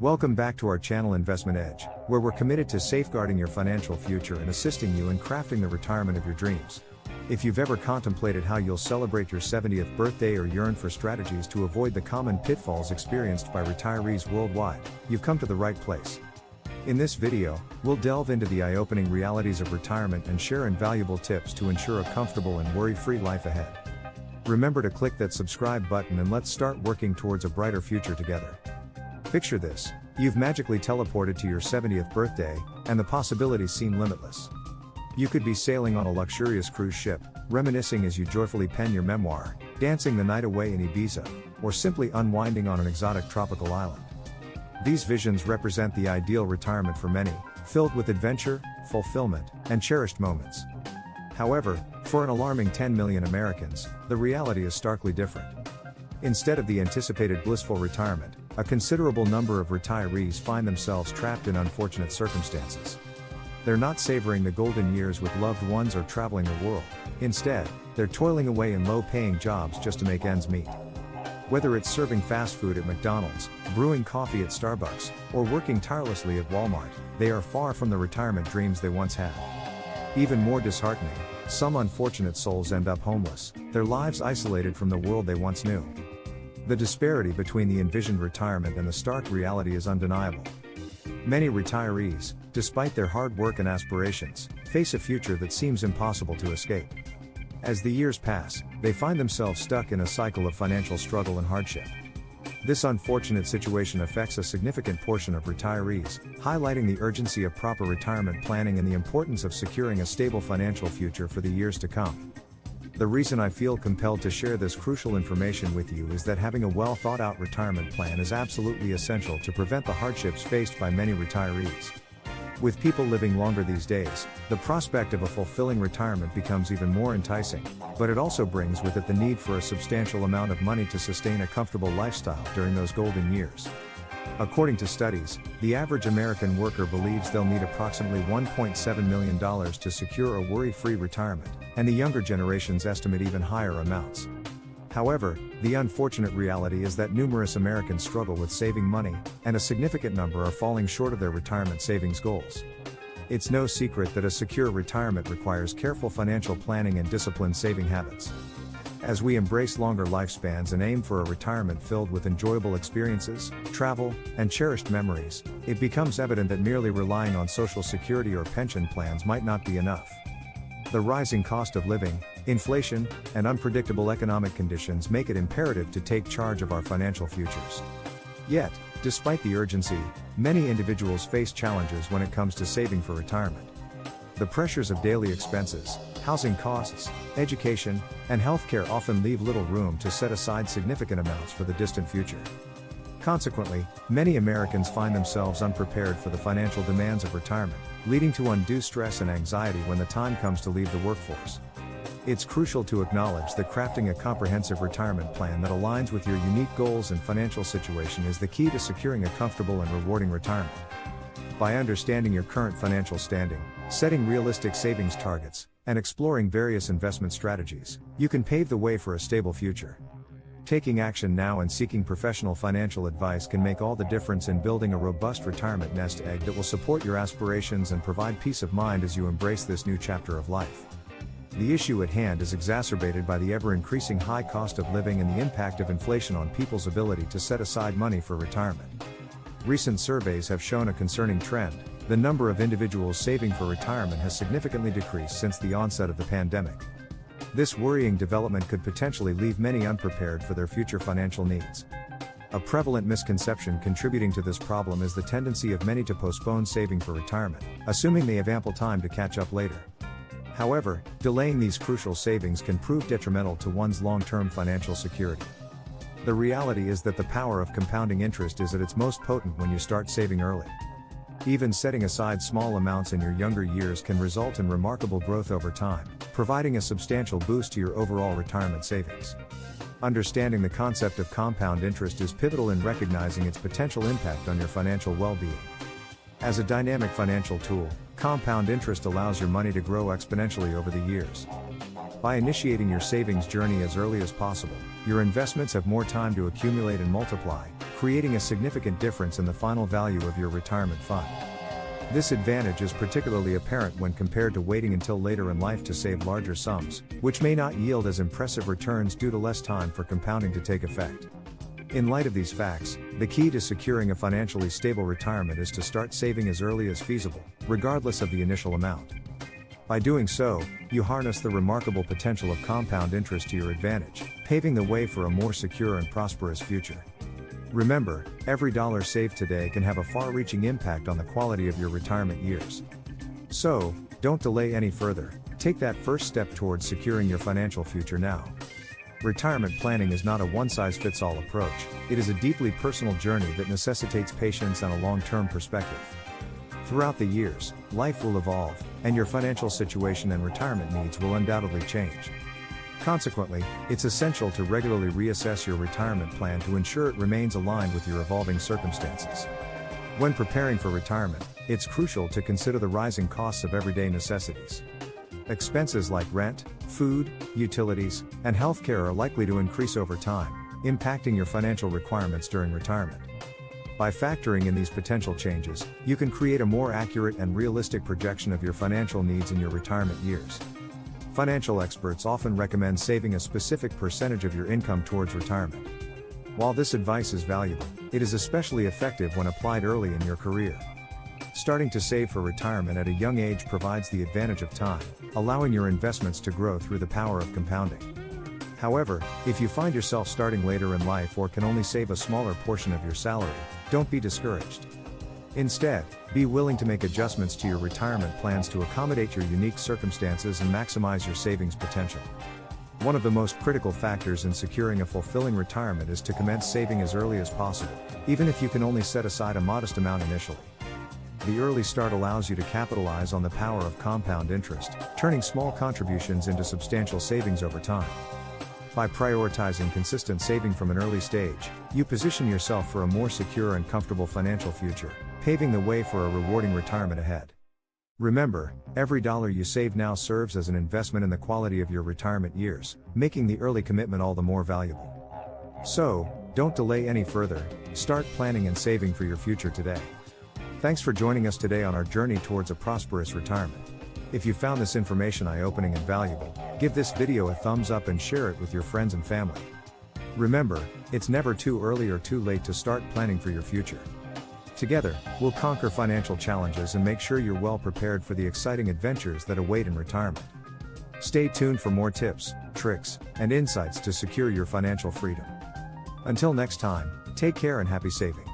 Welcome back to our channel Investment Edge, where we're committed to safeguarding your financial future and assisting you in crafting the retirement of your dreams. If you've ever contemplated how you'll celebrate your 70th birthday or yearn for strategies to avoid the common pitfalls experienced by retirees worldwide, you've come to the right place. In this video, we'll delve into the eye-opening realities of retirement and share invaluable tips to ensure a comfortable and worry-free life ahead. Remember to click that subscribe button and let's start working towards a brighter future together. Picture this: you've magically teleported to your 70th birthday, and the possibilities seem limitless. You could be sailing on a luxurious cruise ship, reminiscing as you joyfully pen your memoir, dancing the night away in Ibiza, or simply unwinding on an exotic tropical island. These visions represent the ideal retirement for many, filled with adventure, fulfillment, and cherished moments. However, for an alarming 10 million Americans, the reality is starkly different. Instead of the anticipated blissful retirement, a considerable number of retirees find themselves trapped in unfortunate circumstances. They're not savoring the golden years with loved ones or traveling the world. Instead, they're toiling away in low-paying jobs just to make ends meet. Whether it's serving fast food at McDonald's, brewing coffee at Starbucks, or working tirelessly at Walmart, they are far from the retirement dreams they once had. Even more disheartening, some unfortunate souls end up homeless, their lives isolated from the world they once knew. The disparity between the envisioned retirement and the stark reality is undeniable. Many retirees, despite their hard work and aspirations, face a future that seems impossible to escape. As the years pass, they find themselves stuck in a cycle of financial struggle and hardship. This unfortunate situation affects a significant portion of retirees, highlighting the urgency of proper retirement planning and the importance of securing a stable financial future for the years to come. The reason I feel compelled to share this crucial information with you is that having a well-thought-out retirement plan is absolutely essential to prevent the hardships faced by many retirees. With people living longer these days, the prospect of a fulfilling retirement becomes even more enticing, but it also brings with it the need for a substantial amount of money to sustain a comfortable lifestyle during those golden years. According to studies, the average American worker believes they'll need approximately $1.7 million to secure a worry-free retirement, and the younger generations estimate even higher amounts. However, the unfortunate reality is that numerous Americans struggle with saving money, and a significant number are falling short of their retirement savings goals. It's no secret that a secure retirement requires careful financial planning and disciplined saving habits. As we embrace longer lifespans and aim for a retirement filled with enjoyable experiences, travel, and cherished memories, it becomes evident that merely relying on Social Security or pension plans might not be enough. The rising cost of living, inflation, and unpredictable economic conditions make it imperative to take charge of our financial futures. Yet, despite the urgency, many individuals face challenges when it comes to saving for retirement. The pressures of daily expenses, housing costs, education, and healthcare often leave little room to set aside significant amounts for the distant future. Consequently, many Americans find themselves unprepared for the financial demands of retirement, leading to undue stress and anxiety when the time comes to leave the workforce. It's crucial to acknowledge that crafting a comprehensive retirement plan that aligns with your unique goals and financial situation is the key to securing a comfortable and rewarding retirement. By understanding your current financial standing, setting realistic savings targets, and exploring various investment strategies, you can pave the way for a stable future. Taking action now and seeking professional financial advice can make all the difference in building a robust retirement nest egg that will support your aspirations and provide peace of mind as you embrace this new chapter of life. The issue at hand is exacerbated by the ever-increasing high cost of living and the impact of inflation on people's ability to set aside money for retirement. Recent surveys have shown a concerning trend: the number of individuals saving for retirement has significantly decreased since the onset of the pandemic. This worrying development could potentially leave many unprepared for their future financial needs. A prevalent misconception contributing to this problem is the tendency of many to postpone saving for retirement, assuming they have ample time to catch up later. However, delaying these crucial savings can prove detrimental to one's long-term financial security. The reality is that the power of compounding interest is at its most potent when you start saving early. Even setting aside small amounts in your younger years can result in remarkable growth over time, providing a substantial boost to your overall retirement savings. Understanding the concept of compound interest is pivotal in recognizing its potential impact on your financial well-being. As a dynamic financial tool, compound interest allows your money to grow exponentially over the years. By initiating your savings journey as early as possible, your investments have more time to accumulate and multiply, creating a significant difference in the final value of your retirement fund. This advantage is particularly apparent when compared to waiting until later in life to save larger sums, which may not yield as impressive returns due to less time for compounding to take effect. In light of these facts, the key to securing a financially stable retirement is to start saving as early as feasible, regardless of the initial amount. By doing so, you harness the remarkable potential of compound interest to your advantage, paving the way for a more secure and prosperous future. Remember, every dollar saved today can have a far-reaching impact on the quality of your retirement years. So, don't delay any further, take that first step towards securing your financial future now. Retirement planning is not a one-size-fits-all approach, it is a deeply personal journey that necessitates patience and a long-term perspective. Throughout the years, life will evolve, and your financial situation and retirement needs will undoubtedly change. Consequently, it's essential to regularly reassess your retirement plan to ensure it remains aligned with your evolving circumstances. When preparing for retirement, it's crucial to consider the rising costs of everyday necessities. Expenses like rent, food, utilities, and healthcare are likely to increase over time, impacting your financial requirements during retirement. By factoring in these potential changes, you can create a more accurate and realistic projection of your financial needs in your retirement years. Financial experts often recommend saving a specific percentage of your income towards retirement. While this advice is valuable, it is especially effective when applied early in your career. Starting to save for retirement at a young age provides the advantage of time, allowing your investments to grow through the power of compounding. However, if you find yourself starting later in life or can only save a smaller portion of your salary, don't be discouraged. Instead, be willing to make adjustments to your retirement plans to accommodate your unique circumstances and maximize your savings potential. One of the most critical factors in securing a fulfilling retirement is to commence saving as early as possible, even if you can only set aside a modest amount initially. The early start allows you to capitalize on the power of compound interest, turning small contributions into substantial savings over time. By prioritizing consistent saving from an early stage, you position yourself for a more secure and comfortable financial future, paving the way for a rewarding retirement ahead. Remember, every dollar you save now serves as an investment in the quality of your retirement years, making the early commitment all the more valuable. So, don't delay any further, start planning and saving for your future today. Thanks for joining us today on our journey towards a prosperous retirement. If you found this information eye-opening and valuable, give this video a thumbs up and share it with your friends and family. Remember, it's never too early or too late to start planning for your future. Together, we'll conquer financial challenges and make sure you're well prepared for the exciting adventures that await in retirement. Stay tuned for more tips, tricks, and insights to secure your financial freedom. Until next time, take care and happy saving.